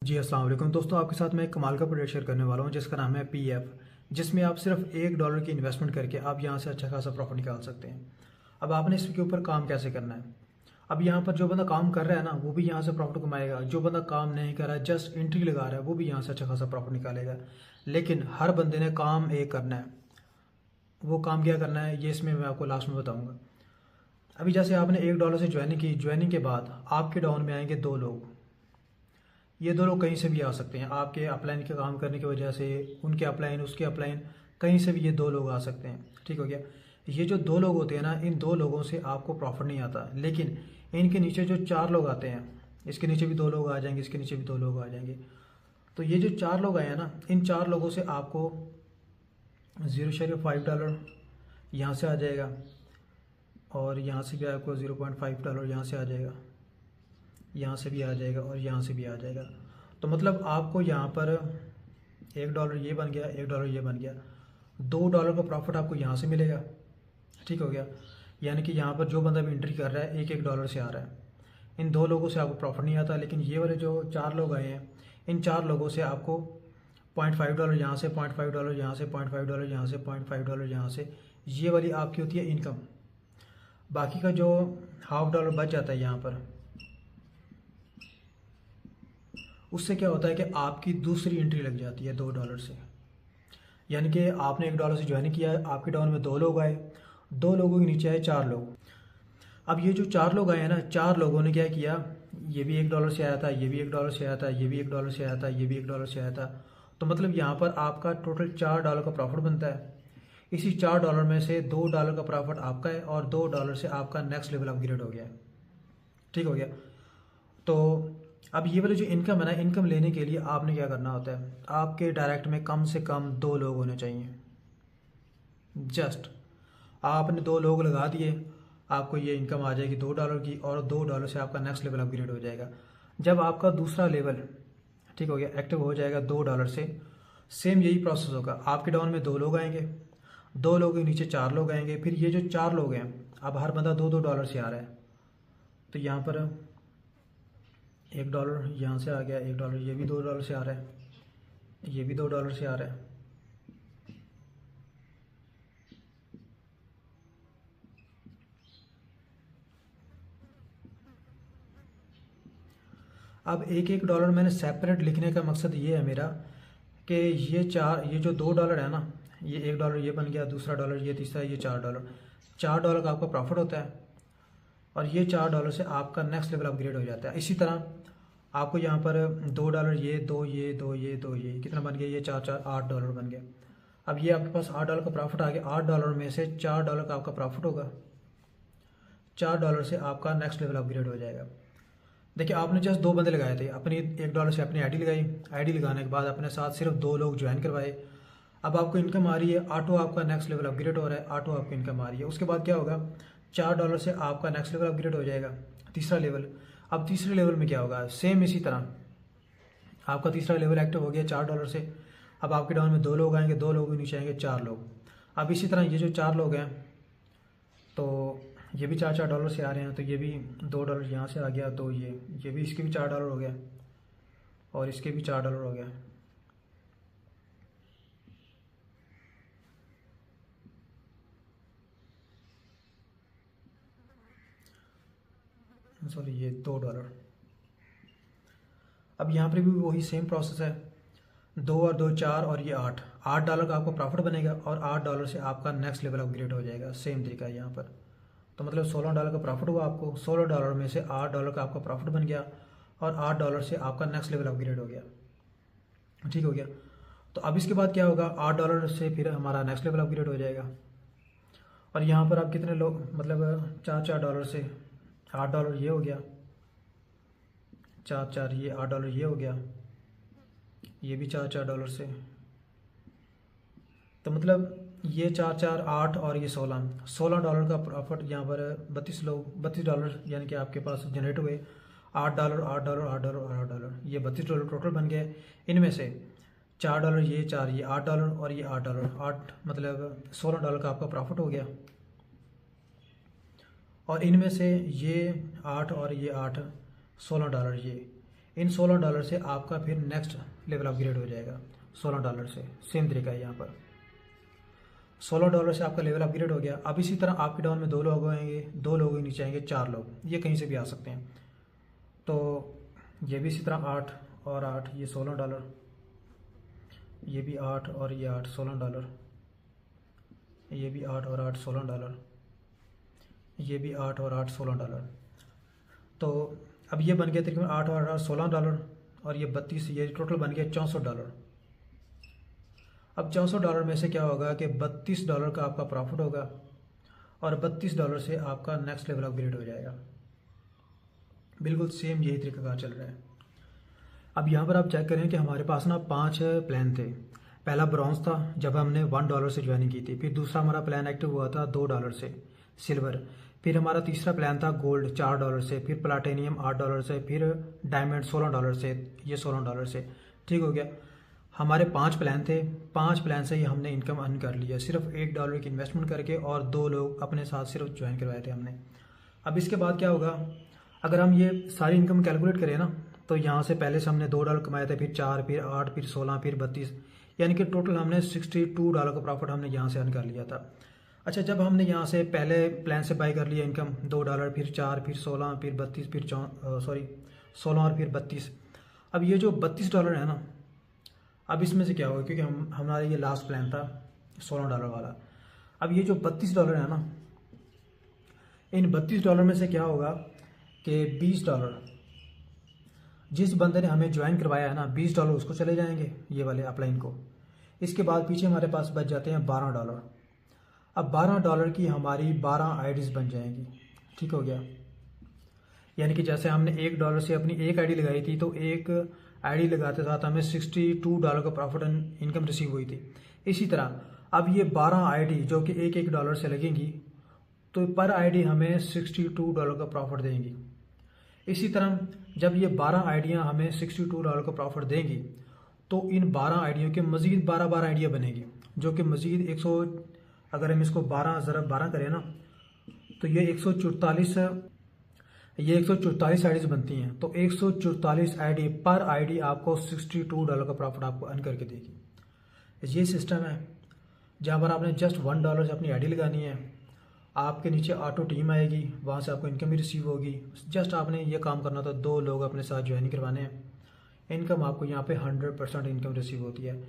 जी अस्सलाम वालेकुम दोस्तों, आपके साथ मैं एक कमाल का प्रोजेक्ट शेयर करने वाला हूँ जिसका नाम है पीएफ, जिसमें आप सिर्फ $1 की इन्वेस्टमेंट करके आप यहाँ से अच्छा खासा प्रॉफिट निकाल सकते हैं। अब आपने इसके ऊपर काम कैसे करना है। अब यहाँ पर जो बंदा काम कर रहा है ना, वो भी यहाँ से प्रॉफिट कमाएगा। जो बंदा काम नहीं कर रहा है, जस्ट एंट्री लगा रहा है, वो भी यहाँ से अच्छा खासा प्रॉफिट निकालेगा। लेकिन हर बंदे ने काम एक करना है। वो काम क्या करना है, ये इसमें मैं आपको लास्ट में बताऊँगा। अभी जैसे आपने $1 से ज्वाइनिंग की, ज्वाइनिंग के बाद आपके डाउन में आएंगे 2 लोग। ये 2 लोग कहीं से भी आ सकते हैं। आपके अपलाइन के काम करने की वजह से उनके अपलाइन, उसके अपलाइन, कहीं से भी ये 2 लोग आ सकते हैं। ठीक हो गया। ये जो 2 लोग होते हैं ना, इन 2 लोगों से आपको प्रॉफिट नहीं आता। लेकिन इनके नीचे जो 4 लोग आते हैं, इसके नीचे भी 2 लोग आ जाएंगे, इसके नीचे भी 2 लोग आ जाएंगे। तो ये जो 4 लोग आए हैं ना, इन 4 लोगों से आपको $0.5 यहाँ से आ जाएगा, और यहाँ से भी आपको $0.5 यहाँ से आ जाएगा, यहाँ से भी आ जाएगा, और यहाँ से भी आ जाएगा। तो मतलब आपको यहाँ पर $1 ये बन गया, $1 ये बन गया, $2 का प्रॉफिट आपको यहाँ से मिलेगा। ठीक हो गया। यानी कि यहाँ पर जो बंदा भी एंट्री कर रहा है, $1 से आ रहा है। इन 2 लोगों से आपको प्रॉफिट नहीं आता। लेकिन ये वाले जो 4 लोग आए हैं, इन 4 लोगों से आपको $0.5 यहाँ से, $0.5 यहाँ से, $0.5 यहाँ से, $0.5 यहाँ से, ये वाली आपकी होती है इनकम। बाकी का जो $0.5 बच जाता है यहाँ पर, उससे क्या होता है कि आपकी दूसरी एंट्री लग जाती है $2 से। यानी कि आपने $1 से ज्वाइन किया है, आपके डाउन में 2 लोग आए, 2 लोगों के नीचे आए 4 लोग। अब ये जो 4 लोग आए हैं ना, 4 लोगों ने क्या किया, ये भी $1 से आया था, ये भी $1 से आया था, ये भी $1 से आया था, ये भी $1 से आया था। तो मतलब यहाँ पर आपका टोटल $4 का प्रॉफिट बनता है। इसी $4 में से $2 का प्रॉफिट आपका है, और $2 से आपका नेक्स्ट लेवल अपग्रेड हो गया। ठीक हो गया। तो अब ये वाली जो इनकम है ना, इनकम लेने के लिए आपने क्या करना होता है, आपके डायरेक्ट में कम से कम 2 लोग होने चाहिए। जस्ट आपने 2 लोग लगा दिए, आपको ये इनकम आ जाएगी $2 की, और $2 से आपका नेक्स्ट लेवल अपग्रेड हो जाएगा। जब आपका दूसरा लेवल, ठीक हो गया, एक्टिव हो जाएगा $2 से, सेम यही प्रोसेस होगा। आपके डाउन में 2 लोग आएंगे, 2 लोगों के नीचे 4 लोग आएंगे, फिर ये जो 4 लोग हैं, अब हर बंदा $2 से आ रहा है। तो यहाँ पर $1 यहाँ से आ गया, $1 ये भी $2 से आ रहा है, ये भी $2 से आ रहा है। अब $1 मैंने सेपरेट लिखने का मकसद ये है मेरा कि ये जो $2 है ना, ये $1 ये बन गया, दूसरा डॉलर ये, तीसरा ये, $4 का आपका प्रॉफिट होता है, और ये $4 से आपका नेक्स्ट लेवल अपग्रेड हो जाता है। इसी तरह आपको यहाँ पर $2 ये, 2 ये, 2 ये, 2 ये, कितना बन गया, ये 4 $8 बन गया। अब ये आपके पास $8 का प्रॉफिट आ गया। $8 में से $4 का आपका प्रॉफिट होगा, $4 से आपका नेक्स्ट लेवल अपग्रेड हो जाएगा। देखिए, आपने जस्ट 2 बंदे लगाए थे, अपनी $1 से अपनी आईडी लगाई, आईडी लगाने के बाद अपने साथ सिर्फ 2 लोग ज्वाइन करवाए। अब आपको इनकम आ रही है, ऑटो आपका नेक्स्ट लेवल अपग्रेड हो रहा है, ऑटो आपकी इनकम आ रही है। उसके बाद क्या होगा, $4 से आपका नेक्स्ट लेवल अपग्रेड हो जाएगा, तीसरा लेवल। अब तीसरे लेवल में क्या होगा, सेम इसी तरह आपका तीसरा लेवल एक्टिव हो गया $4 से। अब आपके डाउन में 2 लोग आएंगे, 2 लोगों के नीचे आएंगे 4 लोग। अब इसी तरह ये जो 4 लोग हैं, तो ये भी $4 से आ रहे हैं, तो ये भी $2 यहाँ से आ गया, तो ये भी, इसके भी $4 हो गया, और इसके भी $4 हो गया। सॉरी, ये $2। अब यहाँ पर भी वही सेम प्रोसेस है, 2 और 2 4, और ये $8 का आपको प्रॉफिट बनेगा, और $8 से आपका नेक्स्ट लेवल अपग्रेड हो जाएगा। सेम तरीका है यहाँ पर। तो मतलब $16 का प्रॉफिट हुआ आपको, $16 में से $8 का आपका प्रॉफिट बन गया, और $8 से आपका नेक्स्ट लेवल अपग्रेड हो गया। ठीक हो गया। तो अब इसके बाद क्या होगा, $8 से फिर हमारा नेक्स्ट लेवल अपग्रेड हो जाएगा। और यहाँ पर आप कितने लोग, मतलब $4 से $8 ये हो गया, 4 ये, $8 ये हो गया, ये भी $4 से। तो मतलब ये 4 8, और ये $16 का प्रॉफिट यहाँ पर 32 यानी कि आपके पास जनरेट हुए। $8 $8 $8 $8, ये $32 टोटल बन गए। इनमें से $4 ये, 4 ये, $8 और ये $8, 8 मतलब $16 का आपका प्रॉफिट हो गया। और इनमें से ये 8 और ये 8, $16 ये, इन $16 से आपका फिर नेक्स्ट लेवल अपग्रेड हो जाएगा। $16 से सेम तरीका है यहाँ पर। $16 से आपका लेवल अपग्रेड हो गया। अब इसी तरह आपके डाउन में 2 लोग आएंगे, 2 लोग नीचे आएंगे, 4 लोग, ये कहीं से भी आ सकते हैं। तो ये भी इसी तरह 8 और 8, ये $16, ये भी 8 और ये 8, $16, ये भी 8 और 8, $16, ये भी 8 और 8, $16। तो अब ये बन गया तकरीबन 8 और 8, $16, और ये 32, ये टोटल बन गया $64। अब $64 में से क्या होगा कि $32 का आपका प्रॉफिट होगा, और $32 से आपका नेक्स्ट लेवल अपग्रेड हो जाएगा। बिल्कुल सेम यही तरीका कार चल रहा है। अब यहाँ पर आप चेक करें कि हमारे पास ना 5 प्लान थे। पहला ब्रॉन्ज था जब हमने $1 से ज्वाइनिंग की थी, फिर दूसरा हमारा प्लान एक्टिव हुआ था $2 से सिल्वर, फिर हमारा तीसरा प्लान था गोल्ड $4 से, फिर प्लाटिनियम $8 से, फिर डायमंड $16 से, ये $16 से। ठीक हो गया। हमारे 5 प्लान थे, 5 प्लान से ही हमने इनकम अर्न कर लिया सिर्फ $1 की इन्वेस्टमेंट करके, और 2 लोग अपने साथ सिर्फ ज्वाइन करवाए थे हमने। अब इसके बाद क्या होगा, अगर हम ये सारी इनकम कैलकुलेट करें ना, तो यहाँ से पहले से हमने $2 कमाए थे, फिर 4, फिर 8, फिर 16, फिर 32, यानी कि टोटल हमने $62 का प्रॉफिट हमने यहाँ से अर्न कर लिया था। अच्छा, जब हमने यहाँ से पहले प्लान से बाई कर लिया इनकम $2, फिर 4, फिर 16, फिर 32, फिर 16 और फिर 32। अब ये जो $32 है ना, अब इसमें से क्या होगा, क्योंकि हमारा ये लास्ट प्लान था $16 वाला। अब ये जो $32 है ना, इन $32 में से क्या होगा कि $20 जिस बंदे ने हमें ज्वाइन करवाया है ना, $20 उसको चले जाएंगे, ये वाले अपलाइन को। इसके बाद पीछे हमारे पास बच जाते हैं $12। अब $12 की हमारी 12 आईडीज़ बन जाएंगी। ठीक हो गया। यानी कि जैसे हमने $1 से अपनी एक आईडी लगाई थी, तो एक आईडी लगाते साथ हमें $62 का प्रॉफिट इनकम रिसीव हुई थी। इसी तरह अब ये 12 आईडी जो कि $1 से लगेंगी, तो पर आईडी हमें $62 का प्रॉफिट देंगी। इसी तरह जब ये 12 आईडियाँ हमें $62 का प्रॉफिट देंगी, तो इन 12 आईडियों के मज़ीद 12 आइडिया बनेगी, जो कि मज़ीद 100, अगर हम इसको 12 ज़रब 12 करें ना, तो ये 144 आईडीज़ बनती हैं। तो 144 आईडी पर आईडी आपको $62 का प्रॉफिट आपको अर्न करके देगी। ये सिस्टम है जहाँ पर आपने जस्ट $1 से अपनी आईडी लगानी है, आपके नीचे ऑटो टीम आएगी, वहाँ से आपको इनकम भी रिसीव होगी। जस्ट आपने ये काम करना था, 2 लोग अपने साथ ज्वाइन करवाने हैं, इनकम आपको यहाँ पे 100% इनकम रिसीव होती है।